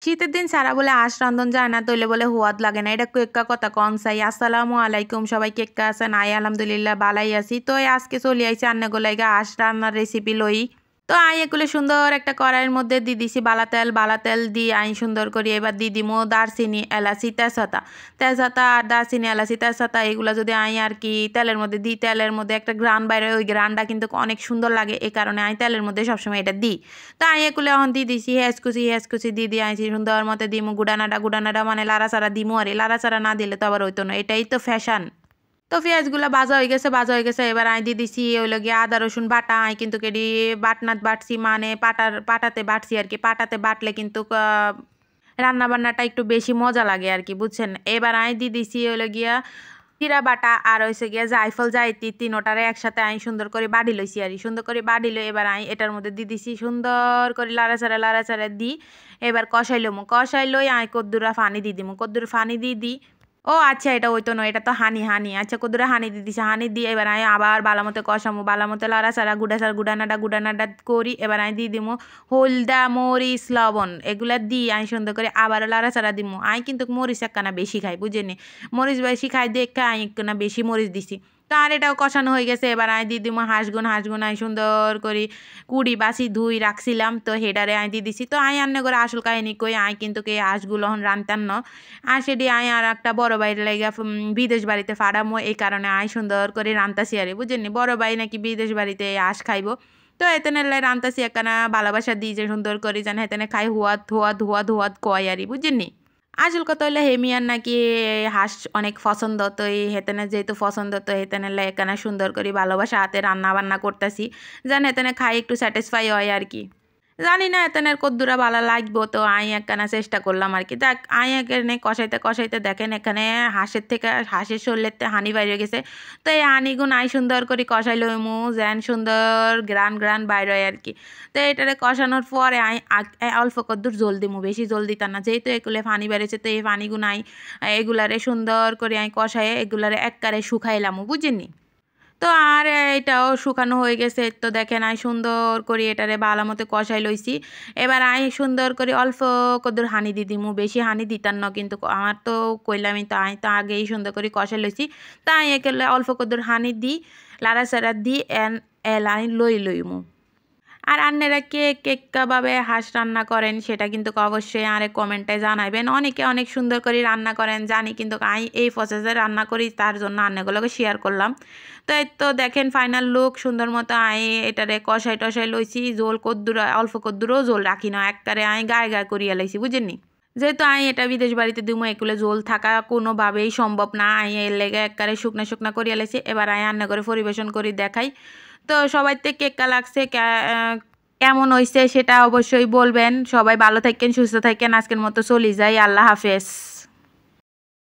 শীতের দিন ছাড়া বলে আঁশ রান্ধন যায় না, তইলে বলে হুয়াদ লাগে না। এটা কেক্কা কথা কন চাই। আসসালামু আলাইকুম, সবাই কেক্কা আছেন? আই আলহামদুলিল্লাহ বালাই আছি। তো আজকে চলে আইছি আন্নাগোলাইগা আঁশ রান্নার রেসিপি লই। তো এগুলো সুন্দর একটা কড়াইয়ের মধ্যে দিয়ে দিছি বালা তেল দিয়ে সুন্দর করে এবার দিয়ে দিমু দারচিনি এলাচি তেজপাতা। তেজপাতা আর দারচিনি এলাচি তেজপাতা এগুলো যদি আর কি তেলের মধ্যে দিই, তেলের মধ্যে একটা গ্রান বাইরে, ওই গ্রানটা কিন্তু অনেক সুন্দর লাগে। এই কারণে তেলের মধ্যে সবসময় এটা দিই। তো এগুলো এখন দিয়ে দিছি হেঁচকুচি দিয়ে দিয়ে আইছি সুন্দর মতো দিমু গুডানাটা মানে লাড়াচাড়া দিমু আরে লাড়াচাড়া না দিলে তো আবার হইতো না, এটাই তো ফ্যাশন। তো পেঁয়াজগুলো ভাজা হয়ে গেছে এবার দিয়ে দিছি ওই লগে আদা রসুন বাটা। কিন্তু কেডি বাটনাত বাটছি মানে পাটাতে বাটছি আর কি। পাটাতে বাটলে কিন্তু রান্না বান্নাটা একটু বেশি মজা লাগে আর কি, বুঝছেন। এবার দিয়ে দিছি ওই লগিয়া জিরা বাটা আর হইছে গিয়া জায়ফল জায়তি তিনোটারে একসাথে সুন্দর করে বাড়ি লইছি আর সুন্দর করে বাড়ি লই। এবার এটার মধ্যে দিয়ে দিছি সুন্দর করে লাড়াচাড়া দিই। এবার কষাই লই কদ্দুরা ফানি দিয়ে দিমু, কদ্দুর ফানি দিয়ে দিই। ও আচ্ছা, এটা হইতো না, এটা তো হানি। আচ্ছা, কদ্দুরা হানি দিয়ে দিছি, হানি দিয়ে এবার আবার বালামতে কষামু, বালামতে লাড়াচাড়া গুডানাটা করি। এবার দিয়ে দিমু হলদা মরিচ লবণ এগুলা দিই সুন্দর করে আবার লাড়াচাড়া দিমু। কিন্তু মরিচ একখানা বেশি খাই, বুঝেনি। মরিচ বেশি খাই দেখে একখানা বেশি মরিচ দিছি। তো এটাও কষানো হয়ে গেছে। এবার দিয়ে দিমু হাঁসগুন সুন্দর করে কুড়ি বাছি ধুই রাখছিলাম, তো হেডারে দিয়ে দিছি। তো রান্না করে আসল কাহিনী কই কিন্তু এই হাঁসগুলো রান্তাম না। সেটি আর একটা বড় বাইরে লাইগা বিদেশ বাড়িতে ফাড়ামো, এই কারণে সুন্দর করে রান্তাছি আরে, বুঝেননি। বড় ভাই নাকি বিদেশ বাড়িতে হাঁস খাইবো। তো এতেনে রান্তাছি একখানা ভালোবাসা দিই যে সুন্দর করে যেন হেতেনে খাই হুয়াদ কয় আরি, বুঝেননি। আসল কথা হইলে হেমিয়ার নাকি হাঁস অনেক পছন্দ। তো এই হেতেনে যেহেতু পছন্দ, তো হেতেনে এখানে সুন্দর করে ভালোবাসা হাতে রান্না বান্না করতেছি যেন হেতেনে খাই একটু স্যাটিসফাই হয় আর কি। জানি না এতনের কদ্দুরা ভালো লাগবো, তো একখানা চেষ্টা করলাম আর কি। দেখ এখানে কষাইতে দেখেন এখানে হাঁসের শরীরের হানি বাইরে গেছে। তো এই হানিগুন সুন্দর করে কষাই লইমু যেন সুন্দর গ্রান বাইর হয় আর কি। তো এটারে কষানোর পরে অল্প কদ্দুর জল দিমু, বেশি জল দিতাম না, যেহেতু এগুলো পানি বেড়েছে। তো এই পানিগুন এগুলারে সুন্দর করে কষাই এগুলারে একবারে শুকাইলামু, বুঝিনি। তো এটাও শুকানো হয়ে গেছে। তো দেখেন সুন্দর করে এটারে ভালো মতো কষাই লইছি। এবার সুন্দর করে অল্প কদ্দুর হানি দিয়ে দিমু, বেশি হানি দিতাম না কিন্তু আমার তো কইলামই। তো তো আগেই সুন্দর করে কষাই লইছি। তাই একেলে অল্প কদ্দুর হানি দিই, লাড়াচাড়া দিই লইমু। আর আপনারা কে কেভাবে হাঁস রান্না করেন সেটা কিন্তু অবশ্যই কমেন্টে জানাবেন। অনেকে অনেক সুন্দর করে রান্না করেন জানি, কিন্তু এই প্রসেসে রান্না করি, তার জন্য রান্নাগুলোকে শেয়ার করলাম। তো এই তো দেখেন ফাইনাল লুক সুন্দর মতো এটারে কষাই লইছি। জোল কদ্দুর অল্প কদ্দুরও জোল রাখি না, একবারে গায়ে করিয়া লাইছি, বুঝেননি। যেহেতু এটা বিদেশ বাড়িতে দিমু, এগুলো জোল থাকা কোনোভাবেই সম্ভব না। এর লেগে একবারে শুকনা করিয়া লাইছি। এবার রান্না করে পরিবেশন করি দেখাই। তো সবাই কেক্কা লাগছে কেমন হয়েছে সেটা অবশ্যই বলবেন। সবাই ভালো থাকেন, সুস্থ থাকেন। আজকের মতো চলি যাই, আল্লাহ হাফেজ।